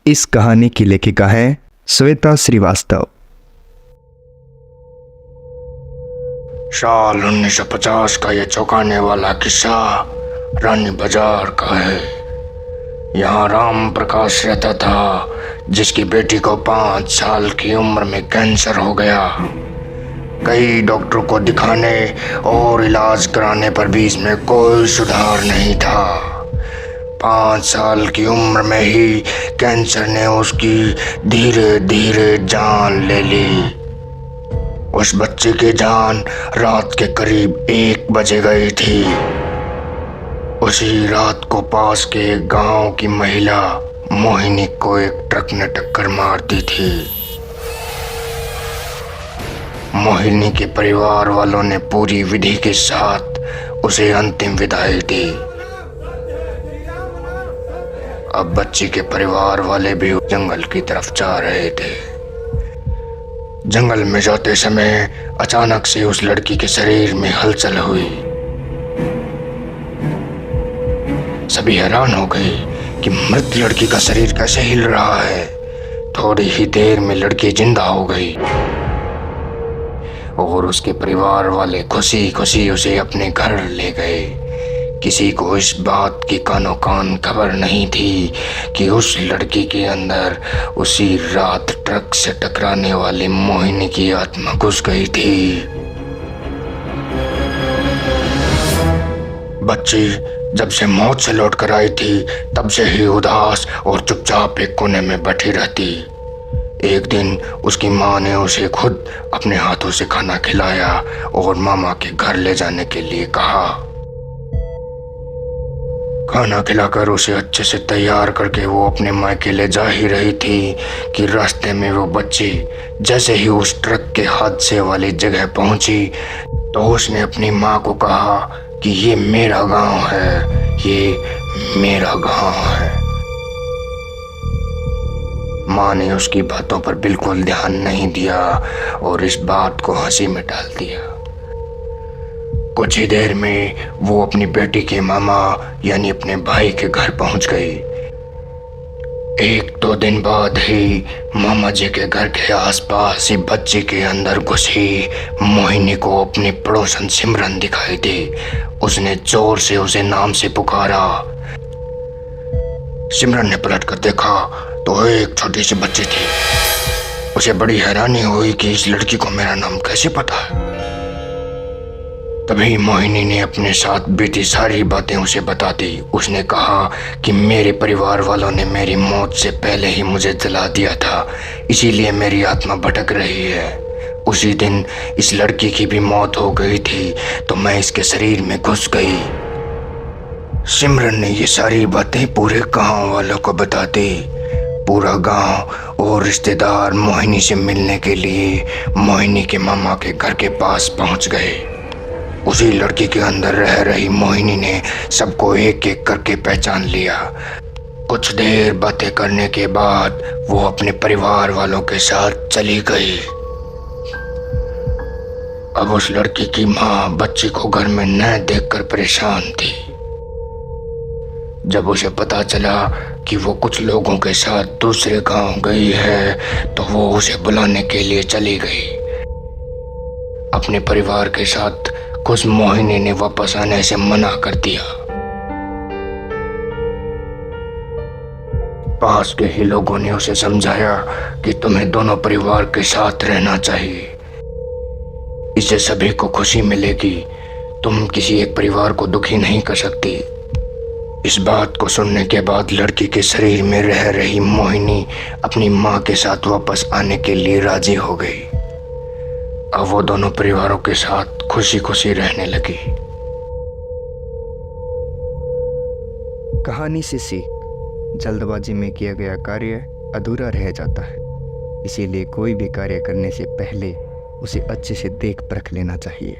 इस कहानी की लेखिका है श्वेता श्रीवास्तव। साल 1950 का ये चौंकाने वाला किस्सा रानी बाजार का है। यहाँ राम प्रकाश रहता था, जिसकी बेटी को 5 साल की उम्र में कैंसर हो गया। कई डॉक्टरों को दिखाने और इलाज कराने पर भी इसमें कोई सुधार नहीं था। 5 साल की उम्र में ही कैंसर ने उसकी धीरे धीरे जान ले ली। उस बच्चे की जान रात के करीब 1 बजे गई थी। उसी रात को पास के एक गांव की महिला मोहिनी को एक ट्रक ने टक्कर मार दी थी। मोहिनी के परिवार वालों ने पूरी विधि के साथ उसे अंतिम विदाई दी। अब बच्ची के परिवार वाले भी जंगल की तरफ जा रहे थे। जंगल में जाते समय अचानक से उस लड़की के शरीर में हलचल हुई। सभी हैरान हो गए कि मृत लड़की का शरीर कैसे हिल रहा है। थोड़ी ही देर में लड़की जिंदा हो गई और उसके परिवार वाले खुशी खुशी उसे अपने घर ले गए। किसी को इस बात की कानो कान खबर नहीं थी कि उस लड़की के अंदर उसी रात ट्रक से टकराने वाली मोहिनी की आत्मा घुस गई थी। बच्ची जब से मौत से लौट कर आई थी, तब से ही उदास और चुपचाप एक कोने में बैठी रहती। एक दिन उसकी माँ ने उसे खुद अपने हाथों से खाना खिलाया और मामा के घर ले जाने के लिए कहा। खाना खिलाकर उसे अच्छे से तैयार करके वो अपने मायके ले जा ही रही थी कि रास्ते में वो बच्ची जैसे ही उस ट्रक के हादसे वाली जगह पहुंची तो उसने अपनी माँ को कहा कि ये मेरा गांव है, ये मेरा गांव है। माँ ने उसकी बातों पर बिल्कुल ध्यान नहीं दिया और इस बात को हंसी में डाल दिया। कुछ ही देर में वो अपनी बेटी के मामा यानी अपने भाई के घर पहुंच गई। 1-2 दिन बाद ही मामा जी के घर के आसपास ही बच्ची के अंदर घुसी मोहिनी को अपनी पड़ोसन सिमरन दिखाई दी। उसने जोर से उसे नाम से पुकारा। सिमरन ने पलट कर देखा तो एक छोटी सी बच्ची थी। उसे बड़ी हैरानी हुई कि इस लड़की को मेरा नाम कैसे पता है। तभी मोहिनी ने अपने साथ बीती सारी बातें उसे बता दी। उसने कहा कि मेरे परिवार वालों ने मेरी मौत से पहले ही मुझे जला दिया था, इसीलिए मेरी आत्मा भटक रही है। उसी दिन इस लड़की की भी मौत हो गई थी तो मैं इसके शरीर में घुस गई। सिमरन ने ये सारी बातें पूरे गांव वालों को बता दी। पूरा गांव और रिश्तेदार मोहिनी से मिलने के लिए मोहिनी के मामा के घर के पास पहुंच गए। उसी लड़की के अंदर रह रही मोहिनी ने सबको एक एक करके पहचान लिया। कुछ देर बातें करने के बाद वो अपने परिवार वालों के साथ चली गई। अब उस लड़की की माँ बच्ची को घर में न देखकर परेशान थी। जब उसे पता चला कि वो कुछ लोगों के साथ दूसरे गांव गई है तो वो उसे बुलाने के लिए चली गई। अपने परिवार के साथ खुश मोहिनी ने वापस आने से मना कर दिया। पास के ही लोगों ने उसे समझाया कि तुम्हें दोनों परिवार के साथ रहना चाहिए, इससे सभी को खुशी मिलेगी। तुम किसी एक परिवार को दुखी नहीं कर सकती। इस बात को सुनने के बाद लड़की के शरीर में रह रही मोहिनी अपनी माँ के साथ वापस आने के लिए राजी हो गई। अब वो दोनों परिवारों के साथ खुशी खुशी रहने लगी। कहानी से सीख, जल्दबाजी में किया गया कार्य अधूरा रह जाता है। इसीलिए कोई भी कार्य करने से पहले उसे अच्छे से देख परख लेना चाहिए।